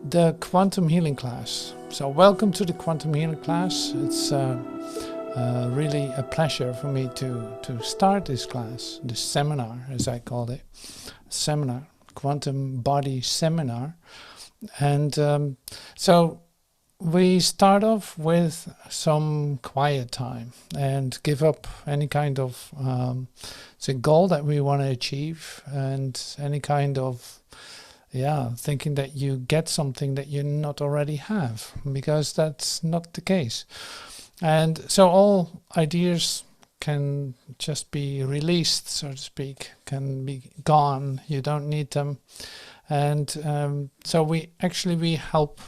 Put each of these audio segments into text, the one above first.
the quantum healing class. So welcome to the quantum healing class. It's really a pleasure for me to start this class, this seminar, as I called it, seminar, quantum body seminar. And so we start off with some quiet time and give up any kind of goal that we want to achieve, and any kind of thinking that you get something that you not already have, because that's not the case. And so all ideas can just be released, so to speak, can be gone. You don't need them. And so we help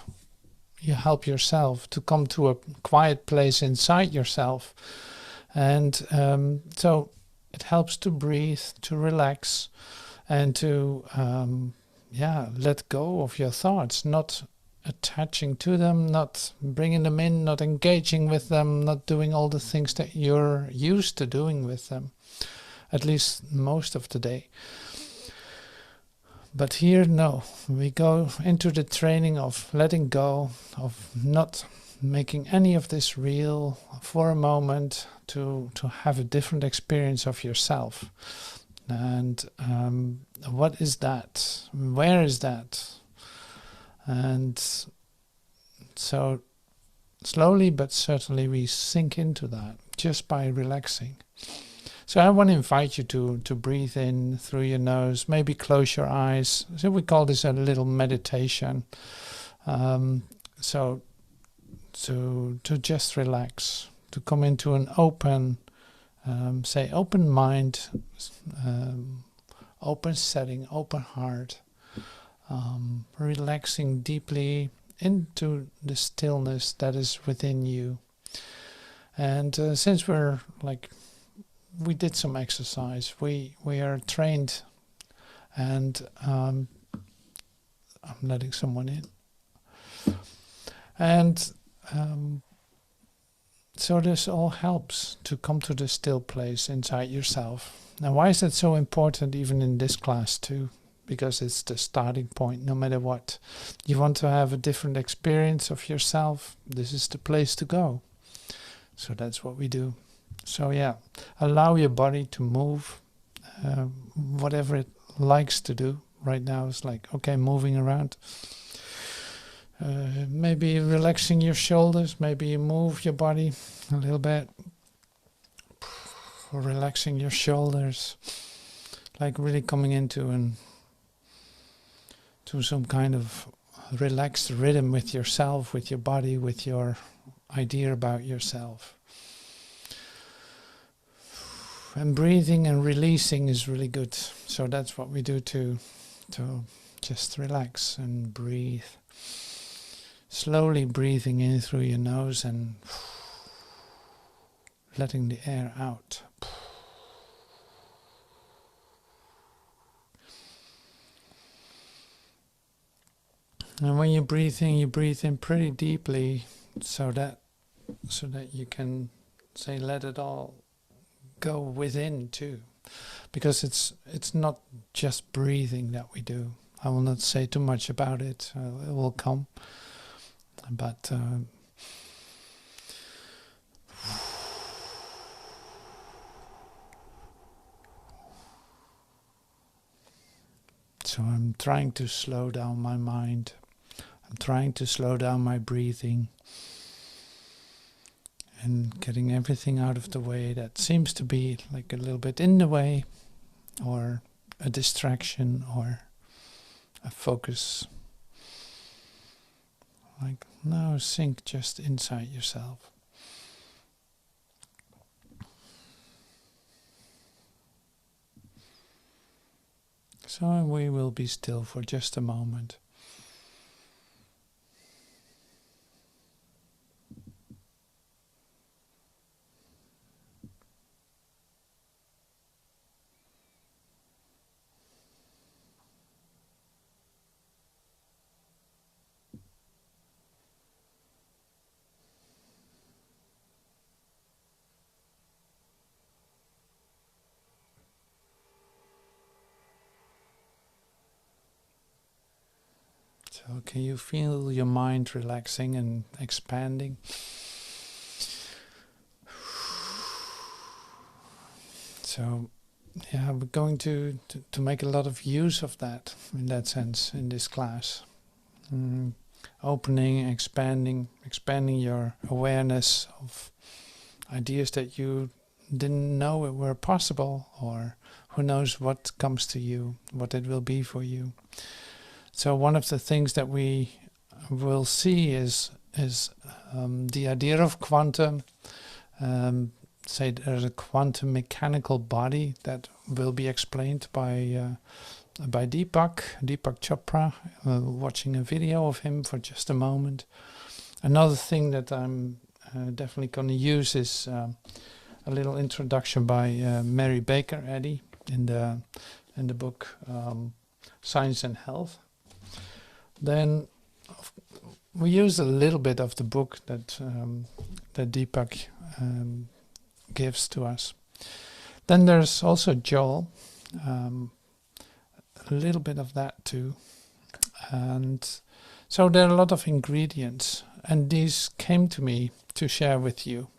you help yourself to come to a quiet place inside yourself. And so it helps to breathe, to relax, and to let go of your thoughts, not attaching to them, not bringing them in, not engaging with them, not doing all the things that you're used to doing with them, at least most of the day. But here, no, we go into the training of letting go, of not making any of this real for a moment, to have a different experience of yourself. And what is that? Where is that? And so slowly but certainly we sink into that just by relaxing. So I want to invite you to breathe in through your nose, maybe close your eyes. So we call this a little meditation. So to just relax, to come into an open, open mind, open setting, open heart, relaxing deeply into the stillness that is within you. And since we did some exercise, we are trained, and I'm letting someone in. And so this all helps to come to the still place inside yourself. Now, why is that so important even in this class too? Because it's the starting point. No matter what you want to have a different experience of yourself, this is the place to go. So that's what we do. So allow your body to move, whatever it likes to do. Right now it's moving around. Maybe relaxing your shoulders, maybe you move your body a little bit. Relaxing your shoulders, like really coming into some kind of relaxed rhythm with yourself, with your body, with your idea about yourself. And breathing and releasing is really good. So that's what we do to just relax and breathe. Slowly breathing in through your nose and letting the air out. And when you breathe in pretty deeply, so that you can let it all go within too, because it's not just breathing that we do. I will not say too much about it. It will come, but so I'm trying to slow down my mind. I'm trying to slow down my breathing and getting everything out of the way that seems to be a little bit in the way, or a distraction, or a focus. Now sink just inside yourself. So we will be still for just a moment. So can you feel your mind relaxing and expanding? So yeah, we're going to make a lot of use of that in that sense in this class. Opening, expanding your awareness of ideas that you didn't know were possible, or who knows what comes to you, what it will be for you. So one of the things that we will see is the idea of quantum. Say there's a quantum mechanical body that will be explained by Deepak Chopra, watching a video of him for just a moment. Another thing that I'm definitely going to use is a little introduction by Mary Baker Eddy in the book Science and Health. Then we use a little bit of the book that Deepak gives to us. Then there's also Joel, a little bit of that too. And so there are a lot of ingredients, and these came to me to share with you.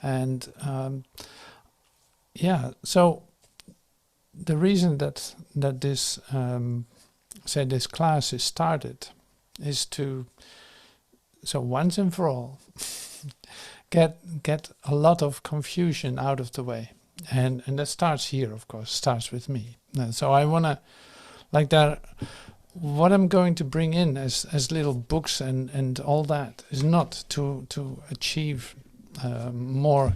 And so the reason that this this class is started is to, so once and for all, get a lot of confusion out of the way. And that starts here, of course, starts with me. And so I want to, like that, what I'm going to bring in as little books and all that is not to achieve more,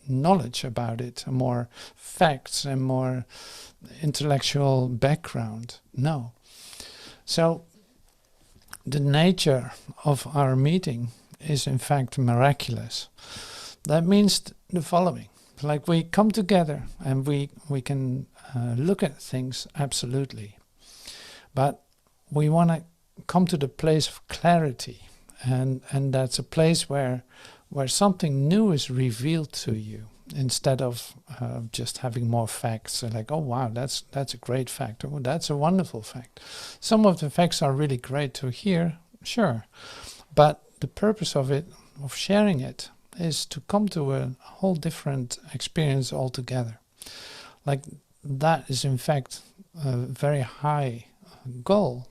knowledge about it, more facts and more intellectual background. No. So the nature of our meeting is in fact miraculous. That means the following. Like we come together and we can look at things absolutely. But we want to come to the place of clarity. And that's a place where something new is revealed to you, instead of just having more facts. Like, oh wow, that's a great fact. Oh, that's a wonderful fact. Some of the facts are really great to hear, sure. But the purpose of sharing it, is to come to a whole different experience altogether. Like that is in fact a very high goal,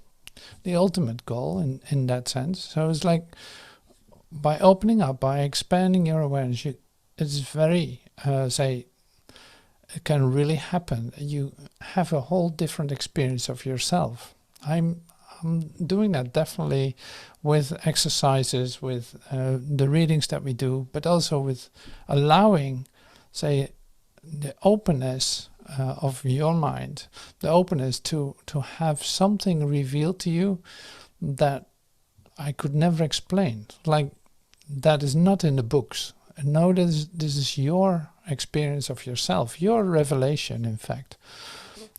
the ultimate goal in that sense. So it's like by opening up, by expanding your awareness, it's very, it can really happen. You have a whole different experience of yourself. I'm doing that definitely with exercises, with the readings that we do, but also with allowing, the openness of your mind, the openness to have something revealed to you that I could never explain. Like that is not in the books. No, this is your experience of yourself, your revelation, in fact.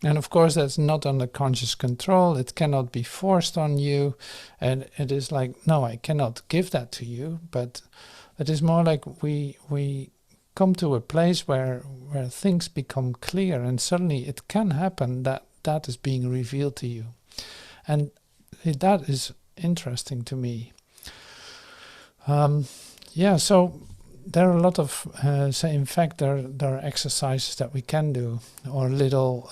And of course, that's not under conscious control. It cannot be forced on you. And it is like, no, I cannot give that to you. But it is more like we come to a place where things become clear, and suddenly it can happen that is being revealed to you. And that is interesting to me. So there are a lot of, in fact, there are exercises that we can do, or little,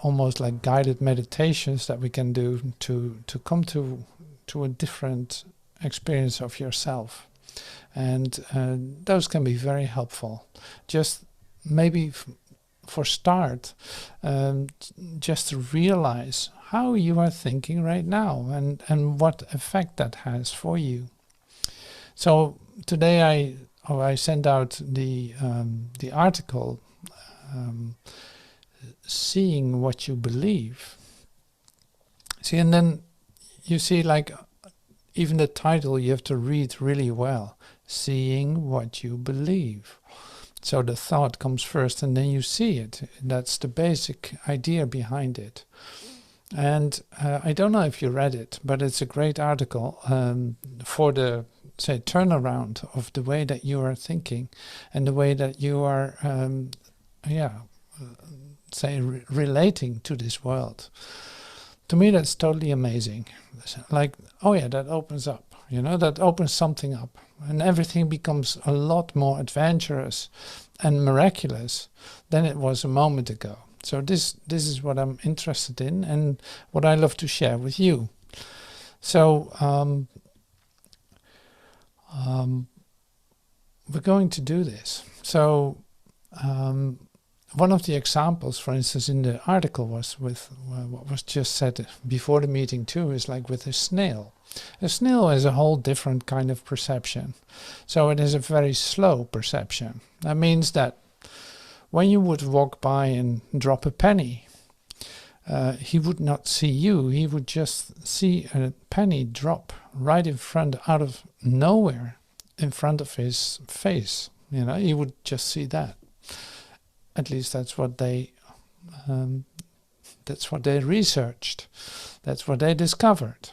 almost like guided meditations that we can do to come to a different experience of yourself. And those can be very helpful. Just maybe for start, just to realize how you are thinking right now and what effect that has for you. So today I sent out the article, Seeing What You Believe. See, and then you see, like, even the title you have to read really well. Seeing What You Believe. So the thought comes first and then you see it. That's the basic idea behind it. And I don't know if you read it, but it's a great article for the, turnaround of the way that you are thinking and the way that you are, relating to this world. to me that's totally amazing. Like, oh yeah, that opens up, you know, that opens something up, and everything becomes a lot more adventurous and miraculous than it was a moment ago. So this is what I'm interested in and what I love to share with you. So we're going to do this. So one of the examples, for instance, in the article was with what was just said before the meeting too, is like with a snail. A snail has a whole different kind of perception. So it is a very slow perception. That means that when you would walk by and drop a penny, he would not see you. He would just see a penny drop right in front, out of nowhere, in front of his face. You know, he would just see that. At least that's what they researched. That's what they discovered.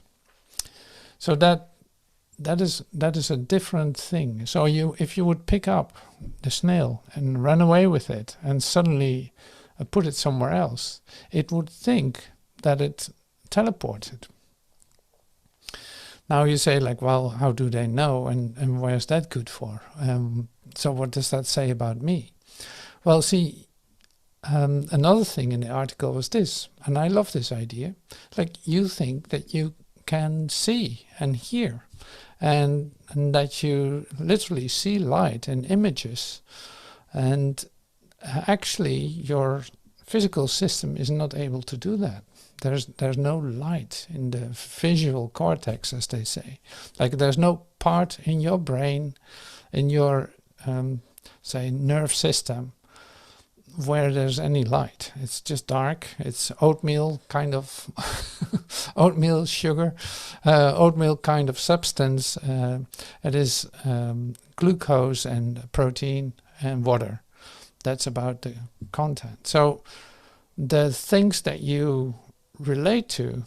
So that is a different thing. So if you would pick up the snail and run away with it and suddenly put it somewhere else, it would think that it teleported. Now you say, like, well, how do they know, and where's that good for? So what does that say about me? Well, see, another thing in the article was this, and I love this idea. Like, you think that you can see and hear, and that you literally see light and images, and actually your physical system is not able to do that. There's no light in the visual cortex, as they say. Like, there's no part in your brain, in your say nerve system, where there's any light. It's just dark. It's oatmeal kind of oatmeal sugar, oatmeal kind of substance. It is glucose and protein and water. That's about the content. So the things that you relate to,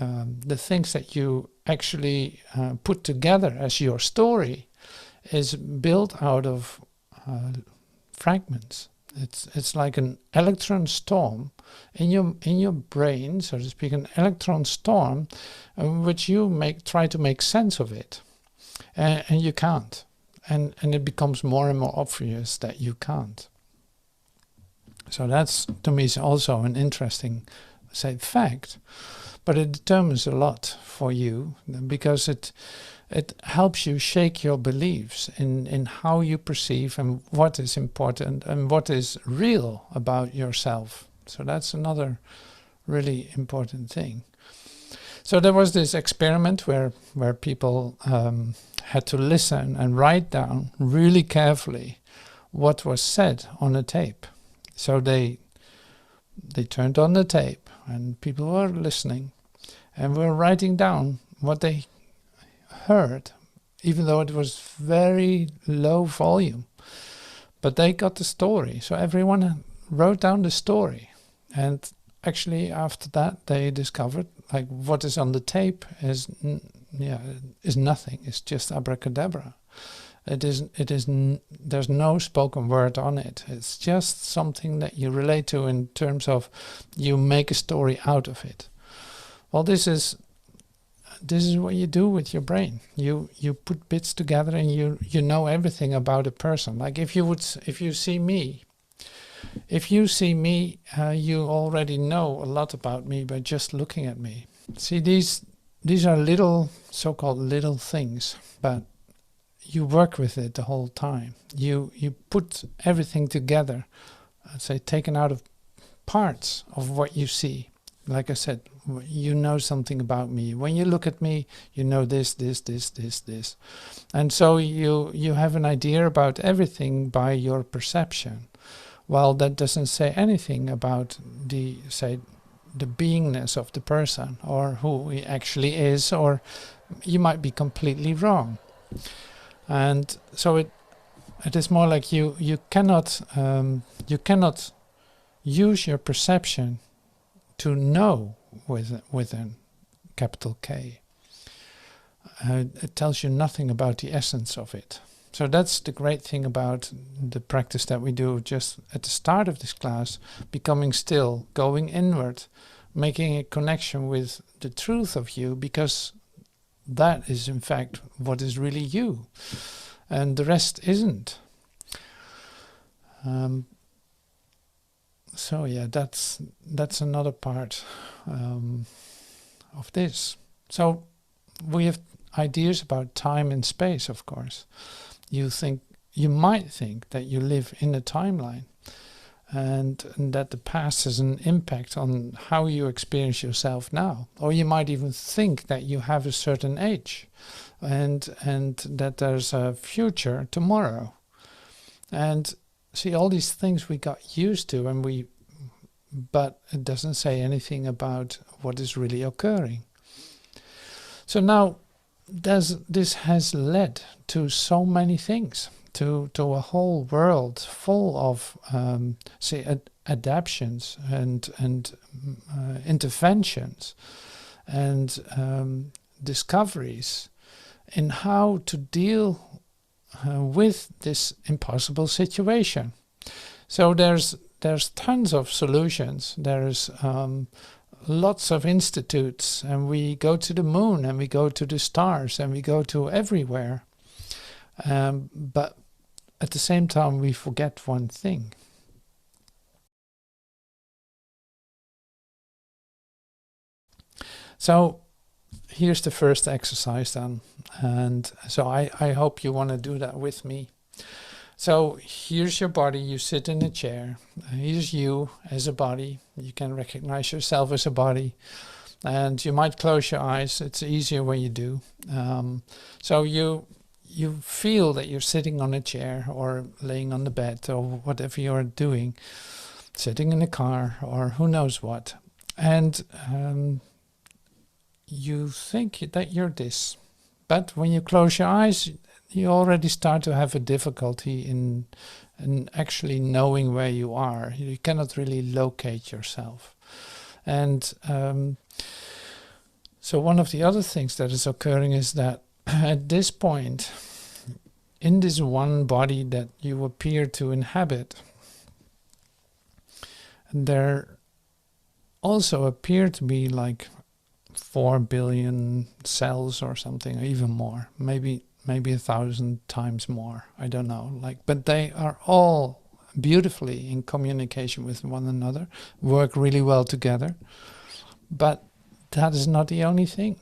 the things that you actually put together as your story, is built out of fragments. It's like an electron storm in your brain, so to speak, an electron storm, which you try to make sense of it, and you can't, and it becomes more and more obvious that you can't. So that's, to me, is also an interesting, say, fact, but it determines a lot for you, because it helps you shake your beliefs in how you perceive and what is important and what is real about yourself. So that's another really important thing. So there was this experiment where people had to listen and write down really carefully what was said on a tape. So they turned on the tape and people were listening and were writing down what they heard, even though it was very low volume, but they got the story. So everyone wrote down the story, and actually after that they discovered, like, what is on the tape is nothing. It's just abracadabra. There's no spoken word on it. It's just something that you relate to in terms of you make a story out of it. Well, this is what you do with your brain. You put bits together and you know everything about a person. Like, if you see me, you already know a lot about me by just looking at me. See, these are little, so-called little things, but you work with it the whole time. You put everything together, say, taken out of parts of what you see. Like I said, you know something about me. When you look at me, you know this. And so you have an idea about everything by your perception. Well, that doesn't say anything about the beingness of the person, or who he actually is, or you might be completely wrong. And so it is more like you cannot use your perception to know with a capital K. It tells you nothing about the essence of it. So that's the great thing about the practice that we do just at the start of this class, becoming still, going inward, making a connection with the truth of you, because that is in fact what is really you, and the rest isn't. So yeah, that's another part of this. So we have ideas about time and space, of course. You might think that you live in a timeline, and that the past has an impact on how you experience yourself now. Or you might even think that you have a certain age, and that there's a future tomorrow. And see, all these things we got used to, but it doesn't say anything about what is really occurring. So now this has led to so many things, to a whole world full of adaptations and interventions and discoveries in how to deal with this impossible situation. So there's tons of solutions. There's lots of institutes, and we go to the moon, and we go to the stars, and we go to everywhere. But at the same time, we forget one thing. So here's the first exercise then. And so I hope you want to do that with me. So here's your body. You sit in a chair. Here's you as a body. You can recognize yourself as a body. And you might close your eyes. It's easier when you do. So you feel that you're sitting on a chair or laying on the bed or whatever you're doing, sitting in a car or who knows what. And you think that you're this. But when you close your eyes, you already start to have a difficulty in actually knowing where you are. You cannot really locate yourself. And so one of the other things that is occurring is that at this point, in this one body that you appear to inhabit, there also appear to be like 4 billion cells or something, or even more, maybe 1,000 times more, I don't know. But they are all beautifully in communication with one another, work really well together. But that is not the only thing.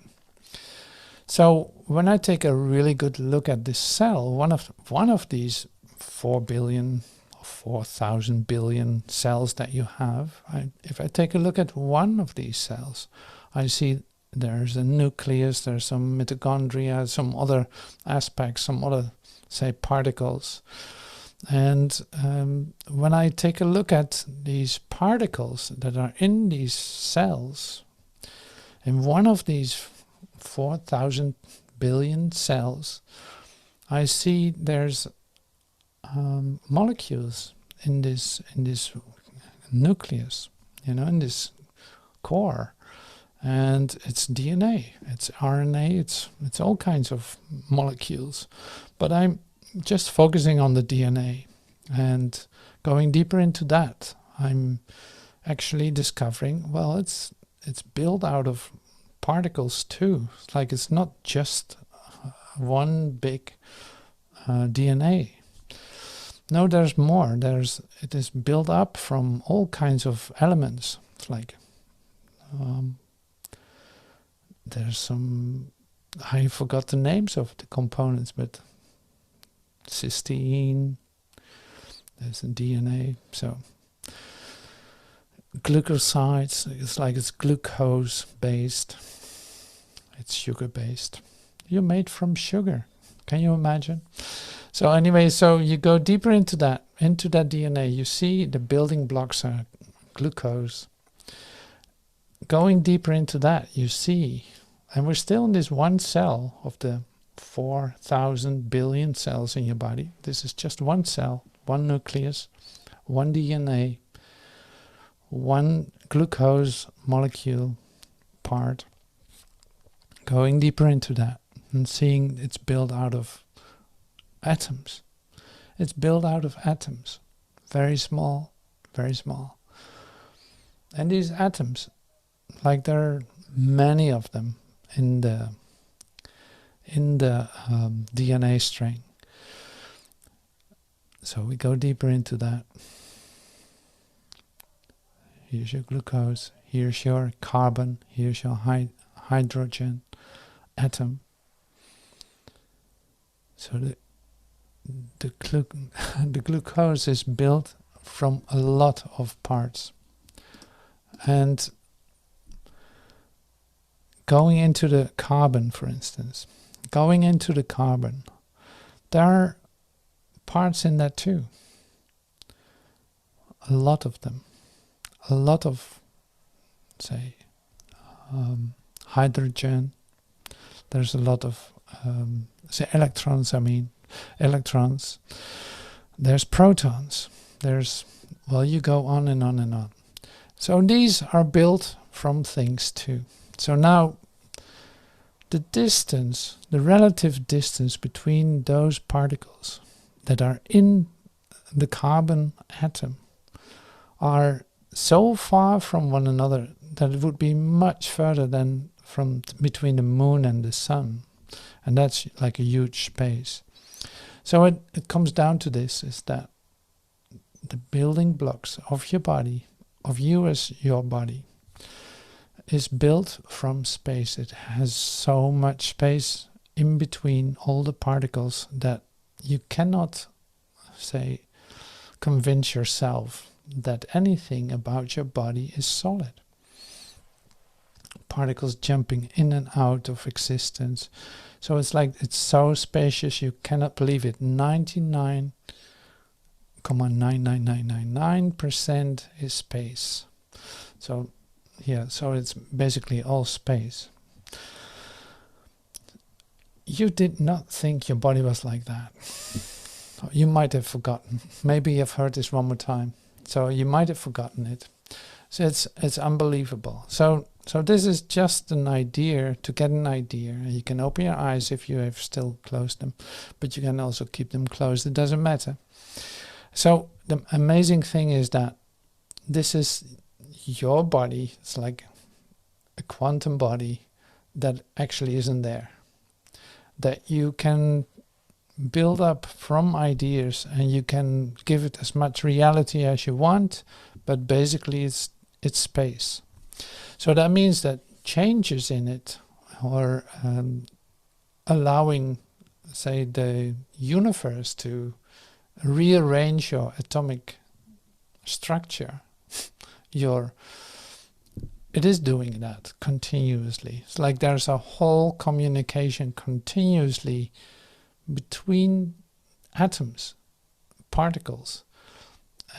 So when I take a really good look at this cell, one of these 4 billion or 4,000 billion cells that you have, if I take a look at one of these cells, I see there's a nucleus, there's some mitochondria, some other aspects, some other, say, particles. And when I take a look at these particles that are in these cells, in one of these 4,000 billion cells, I see there's molecules in this nucleus, in this core. And it's DNA, it's RNA, it's all kinds of molecules. But I'm just focusing on the DNA, and going deeper into that, I'm actually discovering, well, it's built out of particles too. It's not just one big DNA. No, there's more. It is built up from all kinds of elements. It's like there's some, I forgot the names of the components, but cysteine, there's the DNA, so glucosides, it's glucose based, it's sugar based. You're made from sugar, can you imagine? So anyway, so you go deeper into that DNA, you see the building blocks are glucose. Going deeper into that, you see, and we're still in this one cell of the 4,000 billion cells in your body. This is just one cell, one nucleus, one DNA, one glucose molecule part. Going deeper into that and seeing it's built out of atoms. It's built out of atoms. Very small, very small. And these atoms like there are many of them in the DNA string. So we go deeper into that. Here's your glucose, here's your carbon, here's your hydrogen atom. So the glucose is built from a lot of parts. And going into the carbon, for instance, there are parts in that too. A lot of them. A lot of, say, hydrogen. There's a lot of, say, electrons. There's protons. There's, well, you go on and on and on. So these are built from things too. So now the distance, the relative distance between those particles that are in the carbon atom are so far from one another that it would be much further than from between the moon and the sun. And that's like a huge space. So it comes down to this, is that the building blocks of your body, of you as your body, is built from space. It has so much space in between all the particles that you cannot, say, convince yourself that anything about your body is solid. Particles jumping in and out of existence. So it's like, it's so spacious, you cannot believe it. 99.99999% is space. So yeah, so it's basically all space. You did not think your body was like that. You might have forgotten. Maybe you've heard this one more time. So you might have forgotten it. So it's unbelievable. So this is just an idea, to get an idea. You can open your eyes if you have still closed them, but you can also keep them closed. It doesn't matter. So the amazing thing is that this is your body. It's like a quantum body that actually isn't there. That you can build up from ideas, and you can give it as much reality as you want, but basically it's space. So that means that changes in it, or allowing, say, the universe to rearrange your atomic structure, it is doing that continuously. It's like there's a whole communication continuously between atoms, particles,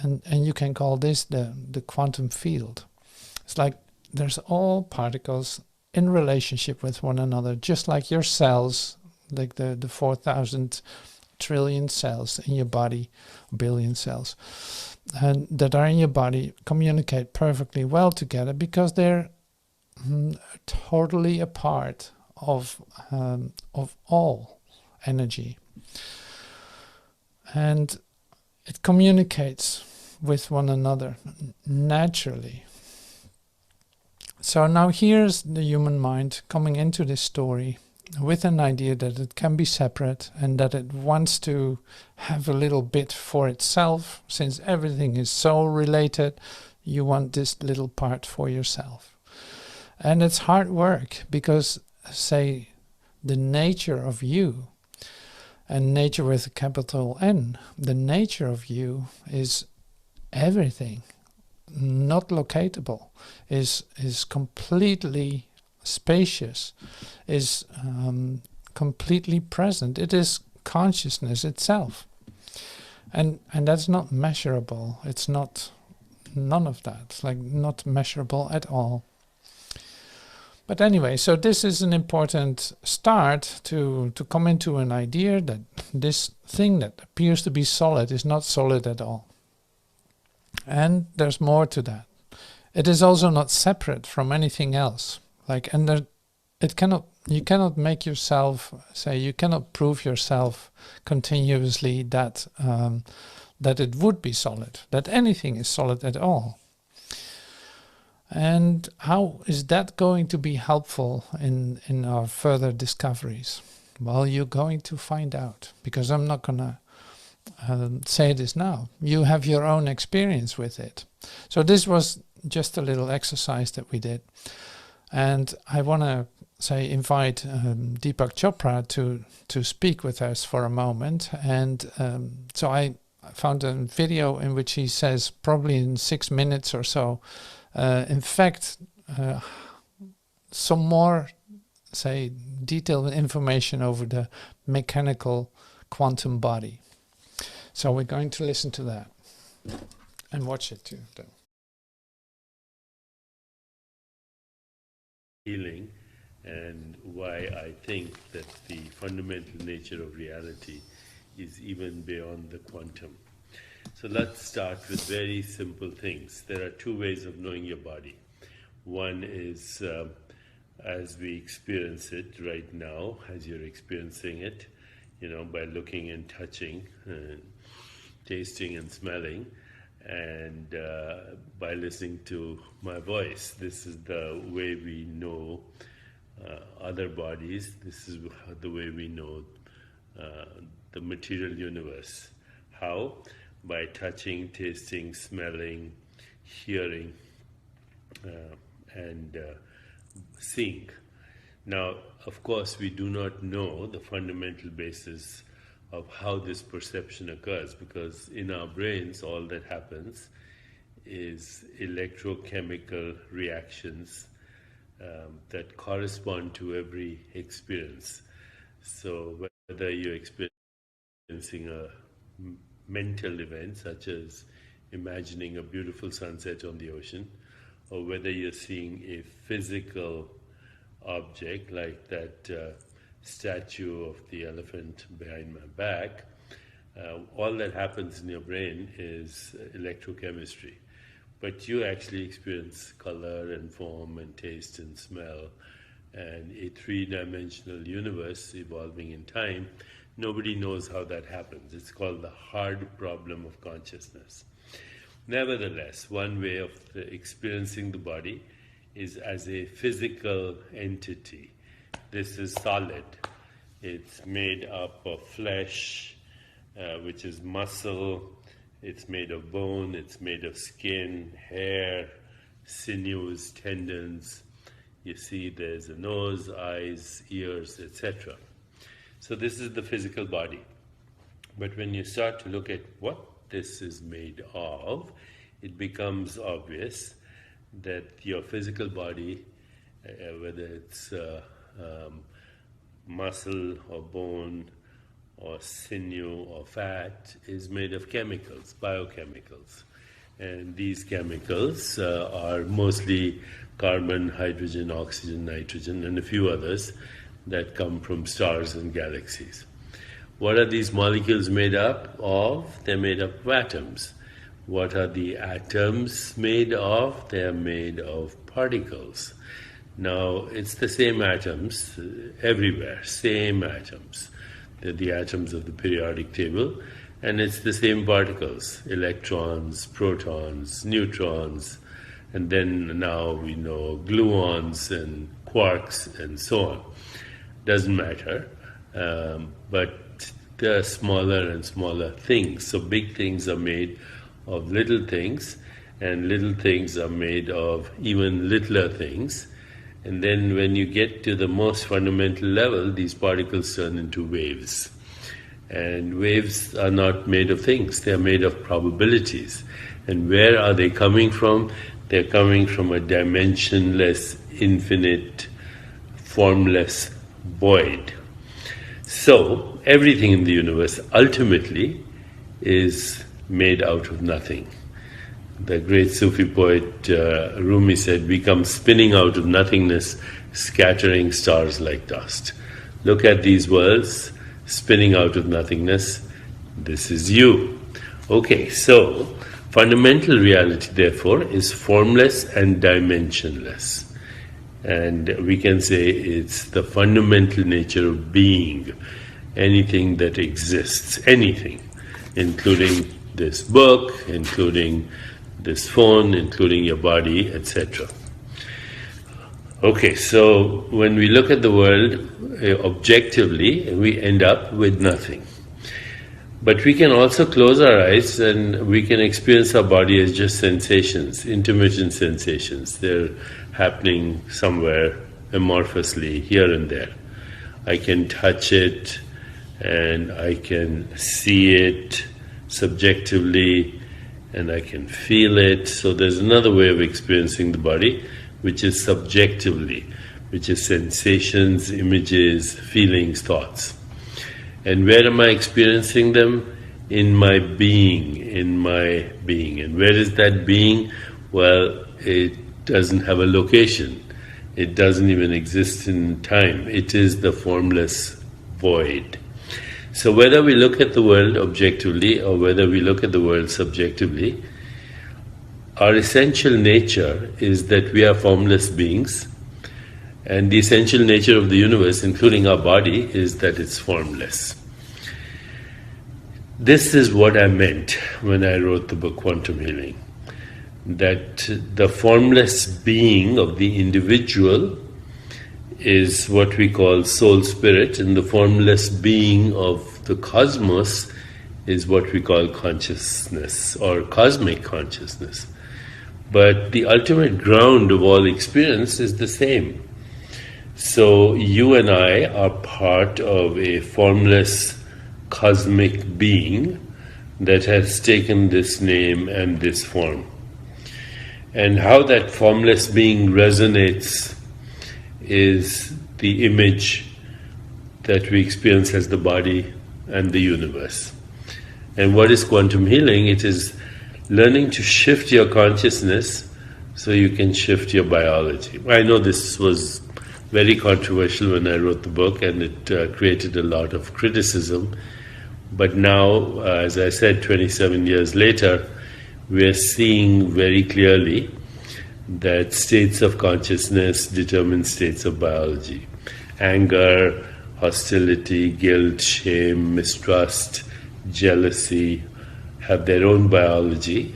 and you can call this the quantum field. It's like there's all particles in relationship with one another, just like your cells, like the 4,000 trillion cells in your body, billion cells, and that are in your body communicate perfectly well together because they're totally a part of all energy, and it communicates with one another naturally. So now here's the human mind coming into this story with an idea that it can be separate and that it wants to have a little bit for itself. Since everything is so related, you want this little part for yourself. And it's hard work because, say, the nature of you, and nature with a capital N, the nature of you is everything, not locatable, is completely spacious, is completely present. It is consciousness itself, and that's not measurable. It's not, none of that. It's like not measurable at all. But anyway, so this is an important start to come into an idea that this thing that appears to be solid is not solid at all. And there's more to that. It is also not separate from anything else. Like, and there, you cannot make yourself, say, you cannot prove yourself continuously that that it would be solid, that anything is solid at all. And how is that going to be helpful in our further discoveries? Well, you're going to find out, because I'm not going to say this now. You have your own experience with it. So this was just a little exercise that we did. And I want to invite Deepak Chopra to speak with us for a moment. And so I found a video in which he says, probably in 6 minutes or so, in fact, some more, detailed information over the mechanical quantum body. So we're going to listen to that and watch it too. Healing, and why I think that the fundamental nature of reality is even beyond the quantum. So let's start with very simple things. There are two ways of knowing your body. One is as we experience it right now, as you're experiencing it, by looking and touching, tasting and smelling, and by listening to my voice. This is the way we know other bodies. This is the way we know the material universe. How? By touching, tasting, smelling, hearing, and seeing. Now, of course, we do not know the fundamental basis of how this perception occurs, because in our brains all that happens is electrochemical reactions that correspond to every experience. So whether you're experiencing a mental event such as imagining a beautiful sunset on the ocean, or whether you're seeing a physical object like that statue of the elephant behind my back, all that happens in your brain is electrochemistry. But you actually experience color and form and taste and smell and a three-dimensional universe evolving in time. Nobody knows how that happens. It's called the hard problem of consciousness. Nevertheless, one way of experiencing the body is as a physical entity. This is solid. It's made up of flesh, which is muscle. It's made of bone. It's made of skin, hair, sinews, tendons. You see there's a nose, eyes, ears, etc. So this is the physical body. But when you start to look at what this is made of, it becomes obvious that your physical body, whether it's muscle or bone or sinew or fat, is made of chemicals, biochemicals. And these chemicals are mostly carbon, hydrogen, oxygen, nitrogen, and a few others that come from stars and galaxies. What are these molecules made up of? They're made up of atoms. What are the atoms made of? They're made of particles. Now, it's the same atoms everywhere, same atoms. They're the atoms of the periodic table, and it's the same particles, electrons, protons, neutrons, and then now we know gluons and quarks and so on. Doesn't matter, but there are smaller and smaller things. So big things are made of little things, and little things are made of even littler things. And then when you get to the most fundamental level, these particles turn into waves. And waves are not made of things, they're made of probabilities. And where are they coming from? They're coming from a dimensionless, infinite, formless void. So, everything in the universe ultimately is made out of nothing. The great Sufi poet Rumi said, "We come spinning out of nothingness, scattering stars like dust." Look at these worlds, spinning out of nothingness. This is you. Okay, so fundamental reality, therefore, is formless and dimensionless. And we can say it's the fundamental nature of being, anything that exists, anything, including this book, including this phone, including your body, etc. Okay, so when we look at the world objectively, we end up with nothing. But we can also close our eyes and we can experience our body as just sensations, intermittent sensations. They're happening somewhere amorphously here and there. I can touch it and I can see it subjectively and I can feel it. So there's another way of experiencing the body, which is subjectively, which is sensations, images, feelings, thoughts. And where am I experiencing them? In my being, in my being. And where is that being? Well, it doesn't have a location. It doesn't even exist in time. It is the formless void. So whether we look at the world objectively or whether we look at the world subjectively, our essential nature is that we are formless beings, and the essential nature of the universe, including our body, is that it's formless. This is what I meant when I wrote the book Quantum Healing, that the formless being of the individual is what we call soul spirit, and the formless being of the cosmos is what we call consciousness or cosmic consciousness. But the ultimate ground of all experience is the same. So you and I are part of a formless cosmic being that has taken this name and this form. And how that formless being resonates is the image that we experience as the body and the universe. And what is quantum healing? It is learning to shift your consciousness so you can shift your biology. I know this was very controversial when I wrote the book, and it created a lot of criticism. But now, as I said, 27 years later, we are seeing very clearly that states of consciousness determine states of biology. Anger, hostility, guilt, shame, mistrust, jealousy have their own biology,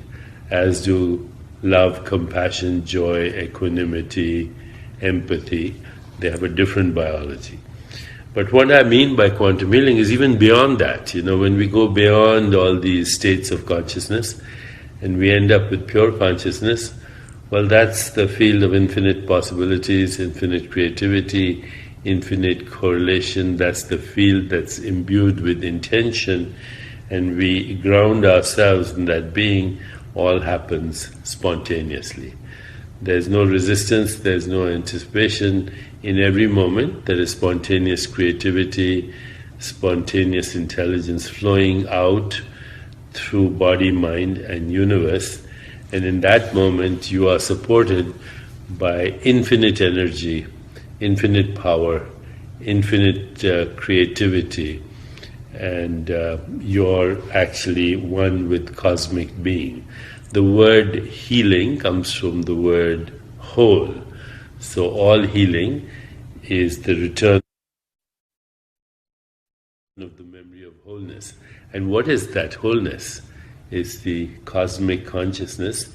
as do love, compassion, joy, equanimity, empathy. They have a different biology. But what I mean by quantum healing is even beyond that. When we go beyond all these states of consciousness and we end up with pure consciousness, well, that's the field of infinite possibilities, infinite creativity, infinite correlation. That's the field that's imbued with intention, and we ground ourselves in that being. All happens spontaneously. There's no resistance, there's no anticipation. In every moment there is spontaneous creativity, spontaneous intelligence flowing out through body, mind and universe. And in that moment you are supported by infinite energy, infinite power, infinite creativity, and you're actually one with cosmic being. The word healing comes from the word whole. So all healing is the return of the memory of wholeness. And what is that wholeness? It's the cosmic consciousness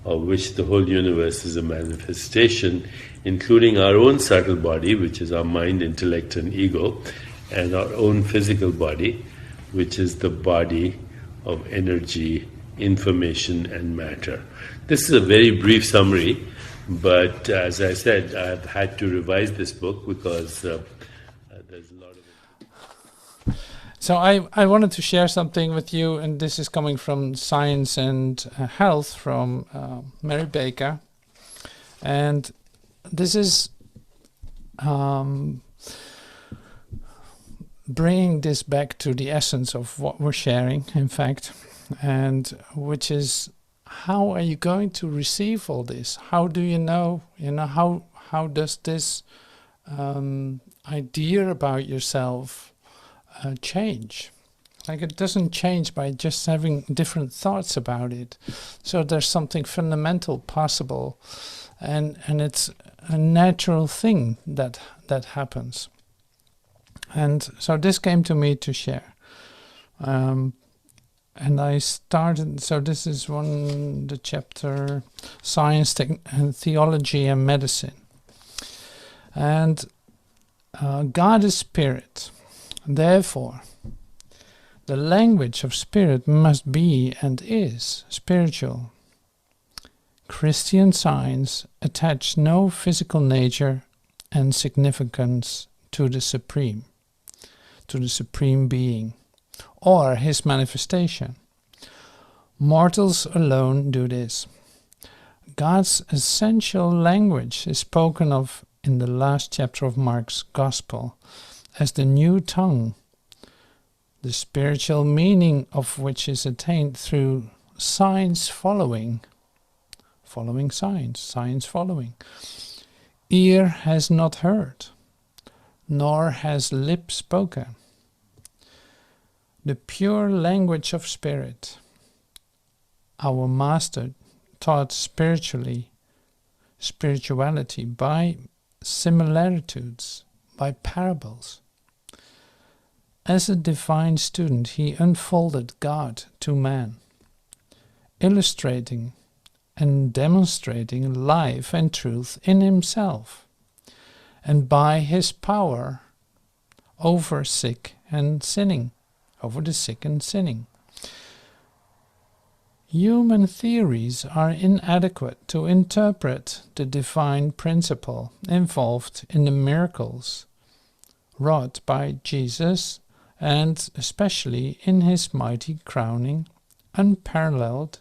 of which the whole universe is a manifestation, including our own subtle body, which is our mind, intellect and ego, and our own physical body, which is the body of energy, information and matter. This is a very brief summary, but as I said, I've had to revise this book because there's a lot of... So I wanted to share something with you, and this is coming from Science and Health from Mary Baker. And this is bringing this back to the essence of what we're sharing, in fact, and which is, how are you going to receive all this? How do you know, how does this idea about yourself change? Like, it doesn't change by just having different thoughts about it. So there's something fundamental possible, and it's a natural thing that happens. And so this came to me to share. And I started, so this is the chapter, Science, Theology and Medicine. And God is spirit. Therefore, the language of spirit must be and is spiritual. Christian science attach no physical nature and significance to the supreme being, or his manifestation. Mortals alone do this. God's essential language is spoken of in the last chapter of Mark's Gospel as the new tongue, the spiritual meaning of which is attained through signs following signs following. Ear has not heard, nor has lip spoken. The pure language of spirit, our Master taught spirituality by similitudes, by parables. As a divine student, he unfolded God to man, illustrating and demonstrating life and truth in himself, and by his power over the sick and sinning. Human theories are inadequate to interpret the divine principle involved in the miracles wrought by Jesus, and especially in his mighty crowning, unparalleled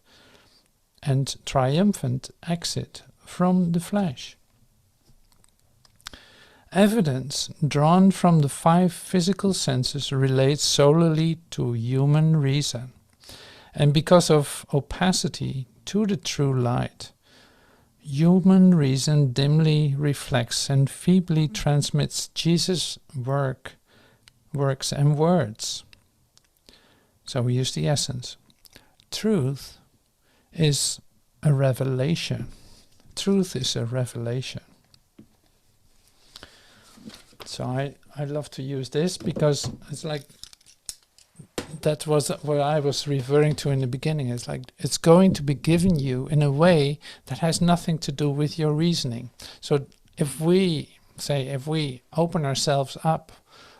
and triumphant exit from the flesh. Evidence drawn from the 5 physical senses relates solely to human reason, and because of opacity to the true light, human reason dimly reflects and feebly transmits Jesus' works and words. So we use the essence. Truth is a revelation. Truth is a revelation. So I love to use this because it's like, that was what I was referring to in the beginning. It's like it's going to be given you in a way that has nothing to do with your reasoning. So if we open ourselves up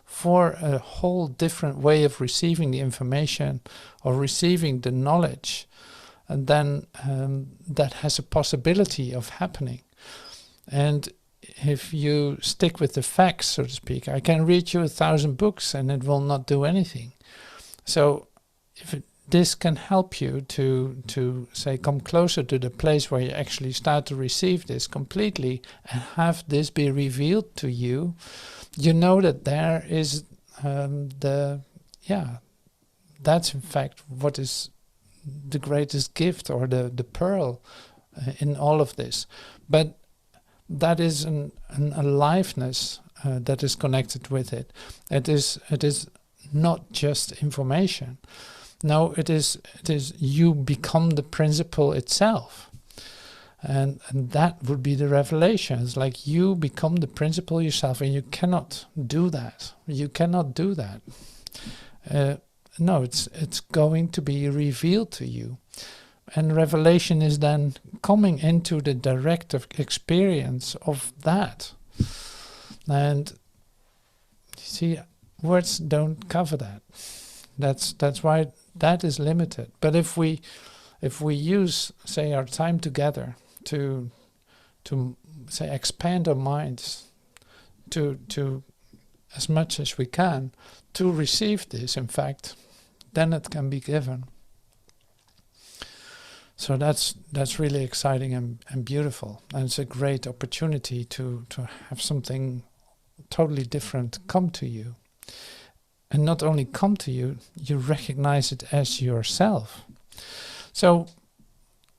for a whole different way of receiving the information or receiving the knowledge, and then that has a possibility of happening. And if you stick with the facts, so to speak, I can read you 1,000 books and it will not do anything. So if this can help you to say come closer to the place where you actually start to receive this completely and have this be revealed to you, you know that there is that's in fact what is the greatest gift, or the pearl in all of this. But that is an aliveness that is connected with it. It is not just information. No, it is you become the principle itself. And that would be the revelation. It's like you become the principle yourself, and you cannot do that. You cannot do that. No, it's going to be revealed to you. And revelation is then coming into the direct experience of that. And you see, words don't cover that. That's why that is limited. But if we use, say, our time together to say expand our minds to as much as we can to receive this, in fact, then it can be given. So that's really exciting and beautiful, and it's a great opportunity to have something totally different come to you. And not only come to you, you recognize it as yourself. So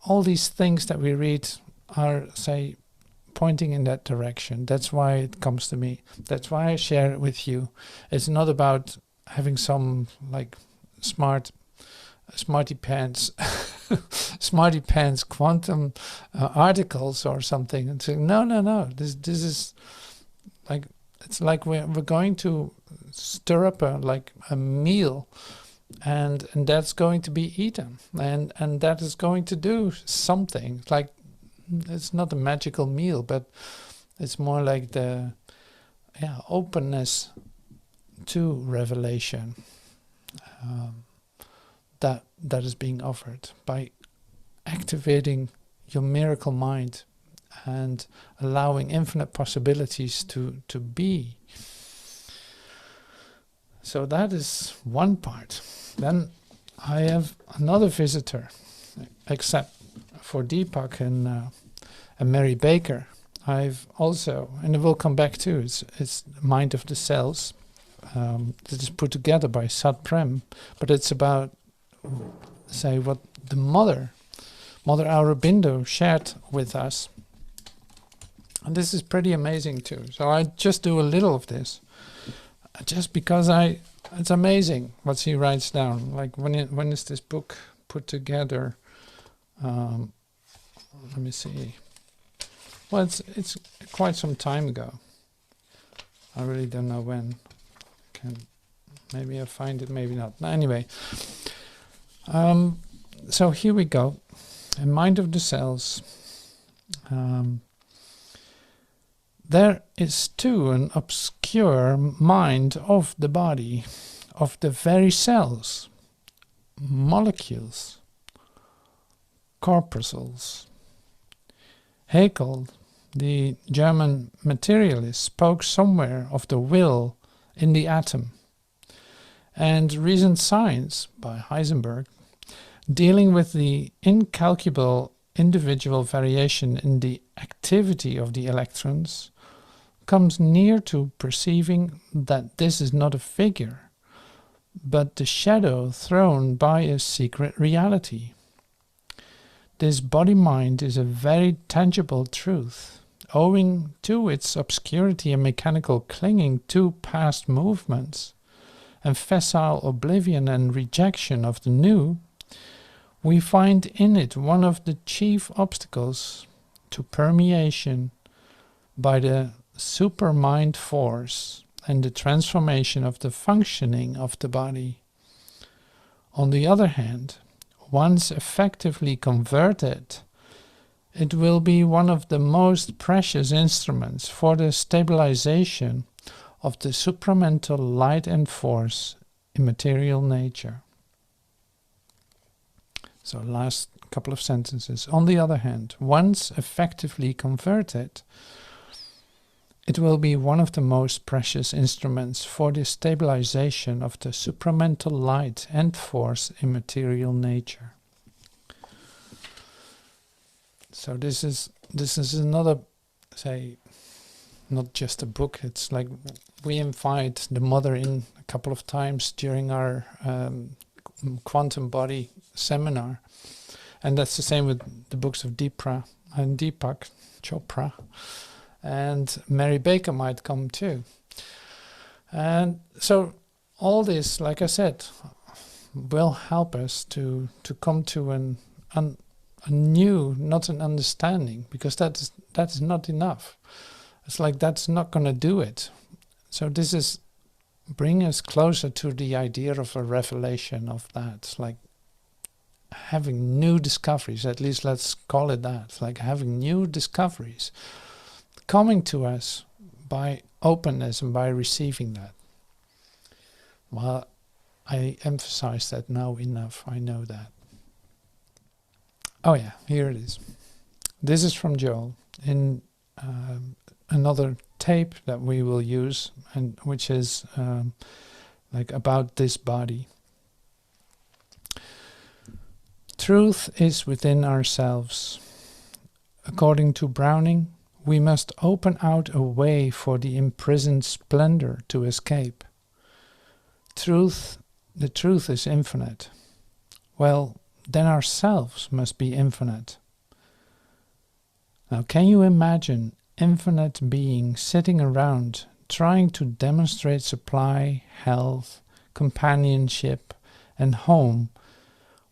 all these things that we read are, say, pointing in that direction. That's why it comes to me. That's why I share it with you. It's not about having some like smarty pants quantum articles or something, and saying no. This is like, it's like we're going to stir up a meal, and that's going to be eaten, and that is going to do something. Like, it's not a magical meal, but It's more like the openness to revelation that is being offered by activating your miracle mind and allowing infinite possibilities to be. So that is one part. Then I have another visitor, except for Deepak and Mary Baker. I've also, and it will come back to, it's Mind of the Cells. That is put together by Sat Prem, but it's about, say, what the Mother Aurobindo shared with us. And this is pretty amazing too. So I just do a little of this, just because it's amazing what she writes down. Like when is this book put together? Let me see. Well, it's quite some time ago. I really don't know when. Maybe I find it, maybe not. Anyway, so here we go. In Mind of the Cells, there is too an obscure mind of the body, of the very cells, molecules, corpuscles. Haeckel, the German materialist, spoke somewhere of the will in the atom. And recent science, by Heisenberg, dealing with the incalculable individual variation in the activity of the electrons, comes near to perceiving that this is not a figure, but the shadow thrown by a secret reality. This body-mind is a very tangible truth, owing to its obscurity and mechanical clinging to past movements, and facile oblivion and rejection of the new. We find in it one of the chief obstacles to permeation by the supermind force and the transformation of the functioning of the body. On the other hand, once effectively converted, it will be one of the most precious instruments for the stabilization of the supramental light and force in material nature. So last couple of sentences. On the other hand, once effectively converted, it will be one of the most precious instruments for the stabilization of the supramental light and force in material nature. So this is another, say, not just a book. It's like we invite the Mother in a couple of times during our quantum body seminar, and that's the same with the books of Deepak and Deepak Chopra. And Mary Baker might come too. And so all this, like I said, will help us to come to a new, not an understanding, because that is not enough. It's like that's not going to do it. So this is bring us closer to the idea of a revelation of that, like having new discoveries, at least let's call it that, like having new discoveries coming to us by openness and by receiving that. Well, I emphasize that now enough, I know that. Oh yeah, here it is. This is from Joel in another tape that we will use, and which is like about this body. Truth is within ourselves. According to Browning, we must open out a way for the imprisoned splendor to escape. The truth is infinite. Well, then ourselves must be infinite. Now, can you imagine infinite beings sitting around trying to demonstrate supply, health, companionship, and home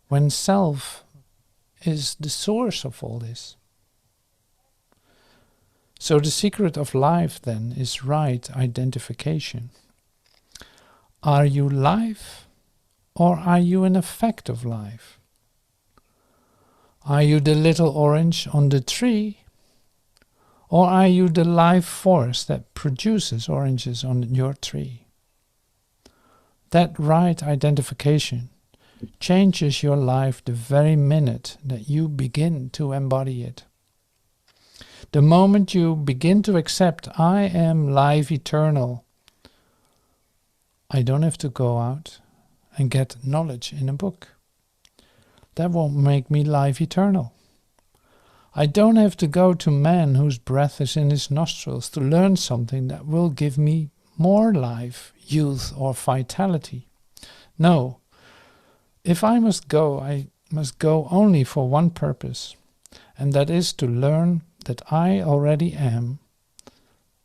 when self is the source of all this? So the secret of life then is right identification. Are you life, or are you an effect of life? Are you the little orange on the tree, Or are you the life force that produces oranges on your tree? That right identification changes your life the very minute that you begin to embody it. The moment you begin to accept, I am life eternal, I don't have to go out and get knowledge in a book. That won't make me life eternal. I don't have to go to man whose breath is in his nostrils to learn something that will give me more life, youth, or vitality. No, if I must go, I must go only for one purpose, and that is to learn that I already am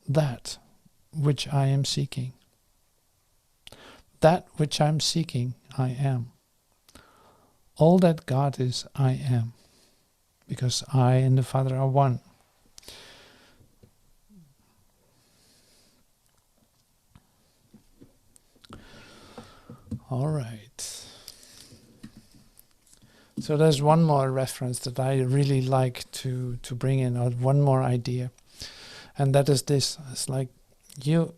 that which I am seeking. That which I am seeking, I am. All that God is, I am. Because I and the Father are one. All right. So there's one more reference that I really like to bring in, or one more idea. And that is this. It's like you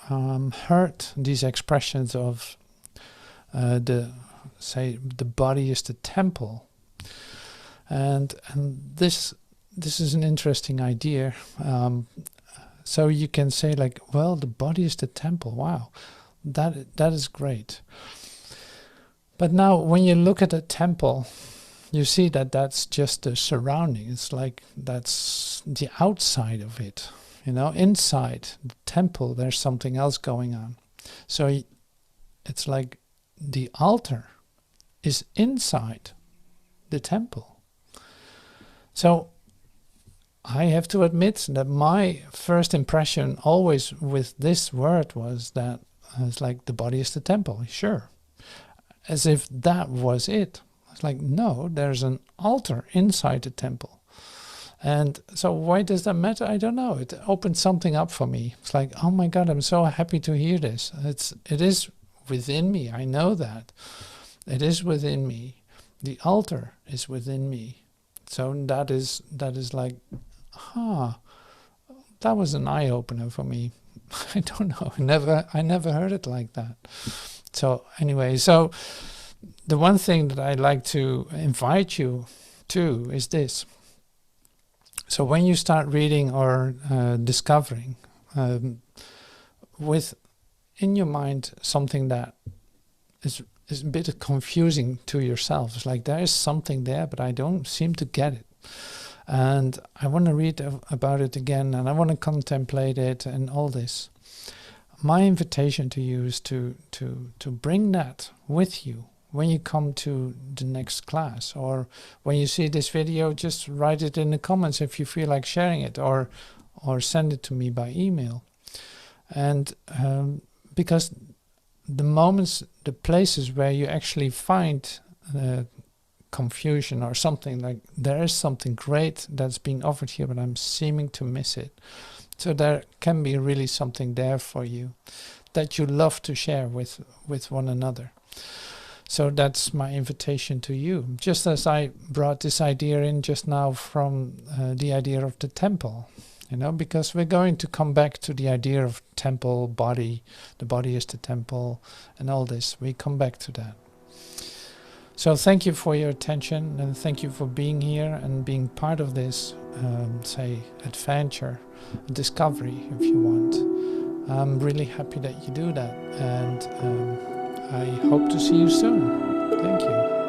heard these expressions of the body is the temple. And this is an interesting idea. So you can say like, well, the body is the temple. Wow, that is great. But now when you look at a temple, you see that that's just the surrounding. It's like that's the outside of it. You know, inside the temple, there's something else going on. So it's like the altar is inside the temple. So I have to admit that my first impression always with this word was that it's like the body is the temple, sure. As if that was it. It's like, no, there's an altar inside the temple. And so why does that matter? I don't know. It opened something up for me. It's like, oh my God, I'm so happy to hear this. It is within me. I know that. It is within me. The altar is within me. So that is like, that was an eye opener for me. I don't know. I never heard it like that. So anyway, so the one thing that I'd like to invite you to is this. So when you start reading or discovering with in your mind something that is a bit confusing to yourself. It's like there is something there, but I don't seem to get it. And I want to read about it again, and I want to contemplate it and all this. My invitation to you is to bring that with you when you come to the next class, or when you see this video, just write it in the comments if you feel like sharing it, or send it to me by email. And because the moments, the places where you actually find confusion or something, like there is something great that's being offered here, but I'm seeming to miss it. So there can be really something there for you that you love to share with one another. So that's my invitation to you. Just as I brought this idea in just now from the idea of the temple, you know, because we're going to come back to the idea of temple, body, the body is the temple, and all this. We come back to that. So thank you for your attention, and thank you for being here and being part of this, adventure, discovery, if you want. I'm really happy that you do that, and I hope to see you soon. Thank you.